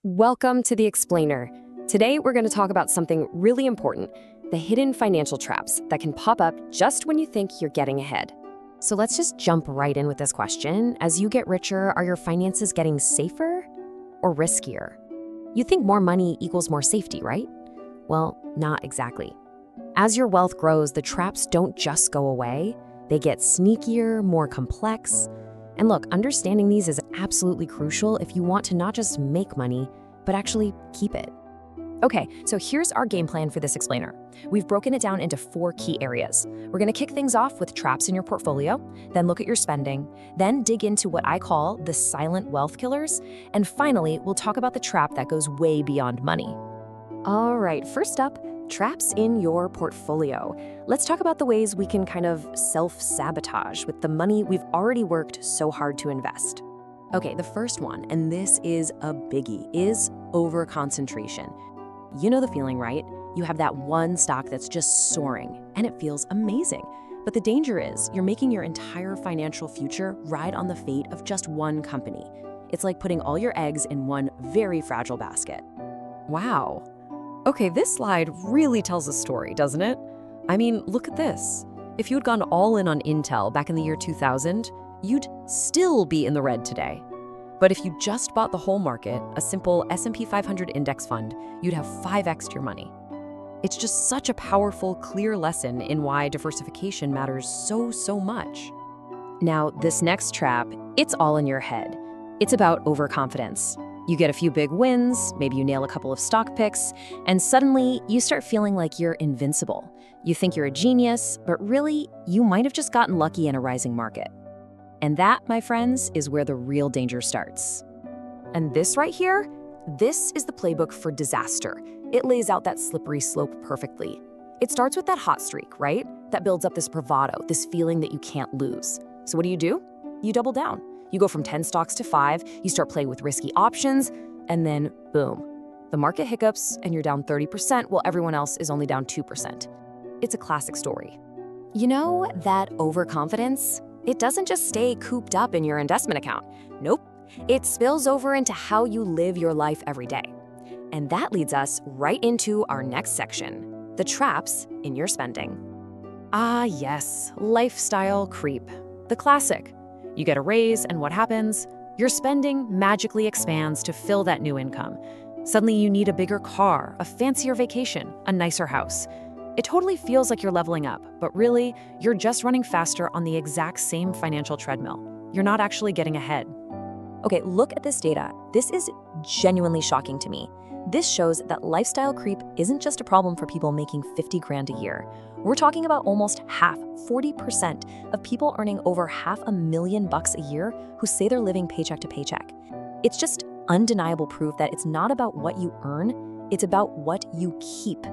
Welcome to The Explainer. Today, we're going to talk about something really important, the hidden financial traps that can pop up just when you think you're getting ahead. So let's just jump right in with this question. As you get richer, are your finances getting safer or riskier? You think more money equals more safety, right? Well, not exactly. As your wealth grows, the traps don't just go away. They get sneakier, more complex. And look, understanding these is absolutely crucial if you want to not just make money, but actually keep it. Okay, so here's our game plan for this explainer. We've broken it down into 4 key areas. We're gonna kick things off with traps in your portfolio, then look at your spending, then dig into what I call the silent wealth killers, and finally, we'll talk about the trap that goes way beyond money. All right, first up, traps in your portfolio. Let's talk about the ways we can kind of self-sabotage with the money we've already worked so hard to invest. Okay, the first one, and this is a biggie, is overconcentration. You know the feeling, right? You have that one stock that's just soaring, and it feels amazing. But the danger is you're making your entire financial future ride on the fate of just one company. It's like putting all your eggs in one very fragile basket. Wow. Okay, this slide really tells a story, doesn't it? I mean, look at this. If you had gone all in on Intel back in the year 2000, you'd still be in the red today. But if you just bought the whole market, a simple S&P 500 index fund, you'd have 5x your money. It's just such a powerful, clear lesson in why diversification matters so much. Now, this next trap, it's all in your head. It's about overconfidence. You get a few big wins, maybe you nail a couple of stock picks, and suddenly you start feeling like you're invincible. You think you're a genius, but really, you might have just gotten lucky in a rising market. And that, my friends, is where the real danger starts. And this right here, this is the playbook for disaster. It lays out that slippery slope perfectly. It starts with that hot streak, right? That builds up this bravado, this feeling that you can't lose. So what do? You double down. You go from 10 stocks to 5, you start playing with risky options, and then boom. The market hiccups and you're down 30% while everyone else is only down 2%. It's a classic story. You know, that overconfidence, it doesn't just stay cooped up in your investment account. Nope, it spills over into how you live your life every day. And that leads us right into our next section, the traps in your spending. Ah yes, lifestyle creep, the classic. You get a raise, and what happens? Your spending magically expands to fill that new income. Suddenly you need a bigger car, a fancier vacation, a nicer house. It totally feels like you're leveling up, but really, you're just running faster on the exact same financial treadmill. You're not actually getting ahead. Okay, look at this data. This is genuinely shocking to me. This shows that lifestyle creep isn't just a problem for people making 50 grand a year. We're talking about almost half, 40% of people earning over $500,000 a year who say they're living paycheck to paycheck. It's just undeniable proof that it's not about what you earn, it's about what you keep.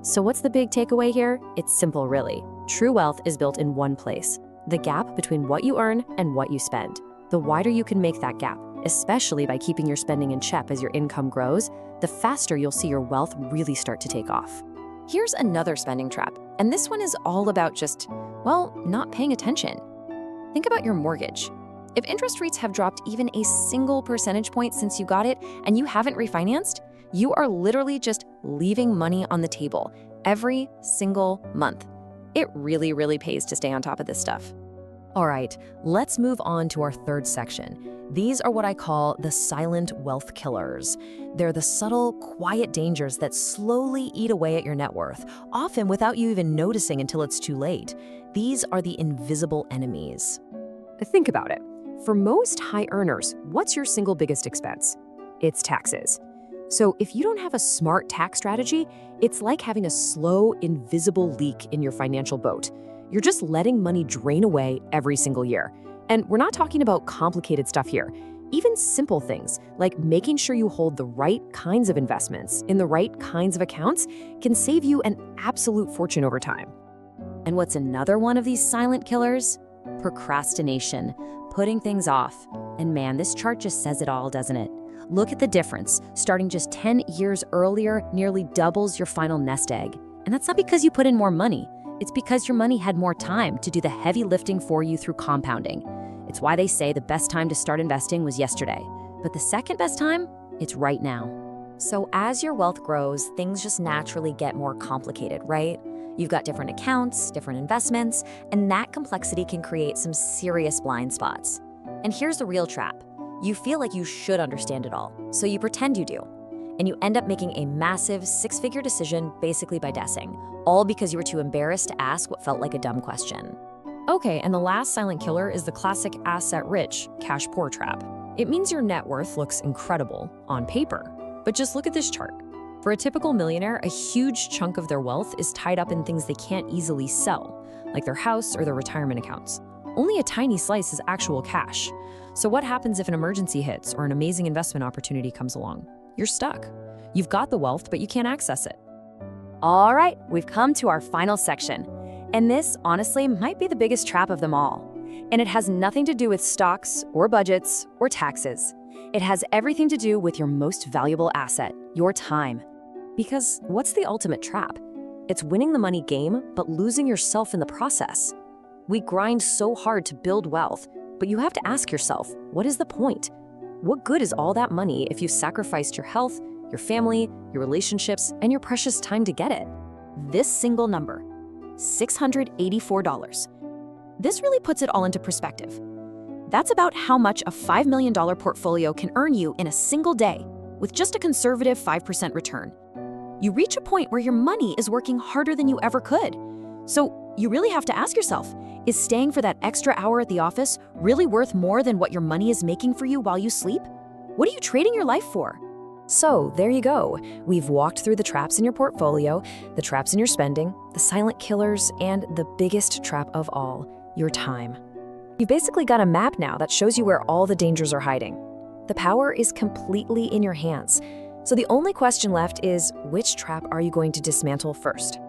So what's the big takeaway here? It's simple, really. True wealth is built in one place, the gap between what you earn and what you spend. The wider you can make that gap, especially by keeping your spending in check as your income grows, the faster you'll see your wealth really start to take off. Here's another spending trap, and this one is all about just, well, not paying attention. Think about your mortgage. If interest rates have dropped even a single percentage point since you got it and you haven't refinanced, you are literally just leaving money on the table every single month. It really pays to stay on top of this stuff. All right, let's move on to our third section. These are what I call the silent wealth killers. They're the subtle, quiet dangers that slowly eat away at your net worth, often without you even noticing until it's too late. These are the invisible enemies. Think about it. For most high earners, what's your single biggest expense? It's taxes. So if you don't have a smart tax strategy, it's like having a slow, invisible leak in your financial boat. You're just letting money drain away every single year. And we're not talking about complicated stuff here. Even simple things, like making sure you hold the right kinds of investments in the right kinds of accounts, can save you an absolute fortune over time. And what's another one of these silent killers? Procrastination, putting things off. And man, this chart just says it all, doesn't it? Look at the difference. Starting just 10 years earlier nearly doubles your final nest egg. And that's not because you put in more money. It's because your money had more time to do the heavy lifting for you through compounding. It's why they say the best time to start investing was yesterday. But the second best time? It's right now. So as your wealth grows, things just naturally get more complicated, right? You've got different accounts, different investments, and that complexity can create some serious blind spots. And here's the real trap. You feel like you should understand it all, so you pretend you do. And you end up making a massive six-figure decision basically by guessing, all because you were too embarrassed to ask what felt like a dumb question. Okay, and the last silent killer is the classic asset-rich, cash-poor trap. It means your net worth looks incredible on paper. But just look at this chart. For a typical millionaire, a huge chunk of their wealth is tied up in things they can't easily sell, like their house or their retirement accounts. Only a tiny slice is actual cash. So what happens if an emergency hits or an amazing investment opportunity comes along? You're stuck. You've got the wealth, but you can't access it. All right, we've come to our final section. And this, honestly, might be the biggest trap of them all. And it has nothing to do with stocks or budgets or taxes. It has everything to do with your most valuable asset, your time. Because what's the ultimate trap? It's winning the money game, but losing yourself in the process. We grind so hard to build wealth, but you have to ask yourself, what is the point? What good is all that money if you sacrificed your health, your family, your relationships, and your precious time to get it? This single number, $684. This really puts it all into perspective. That's about how much a $5 million portfolio can earn you in a single day, with just a conservative 5% return. You reach a point where your money is working harder than you ever could. So you really have to ask yourself, is staying for that extra hour at the office really worth more than what your money is making for you while you sleep? What are you trading your life for? So there you go. We've walked through the traps in your portfolio, the traps in your spending, the silent killers, and the biggest trap of all, your time. You've basically got a map now that shows you where all the dangers are hiding. The power is completely in your hands. So the only question left is, which trap are you going to dismantle first?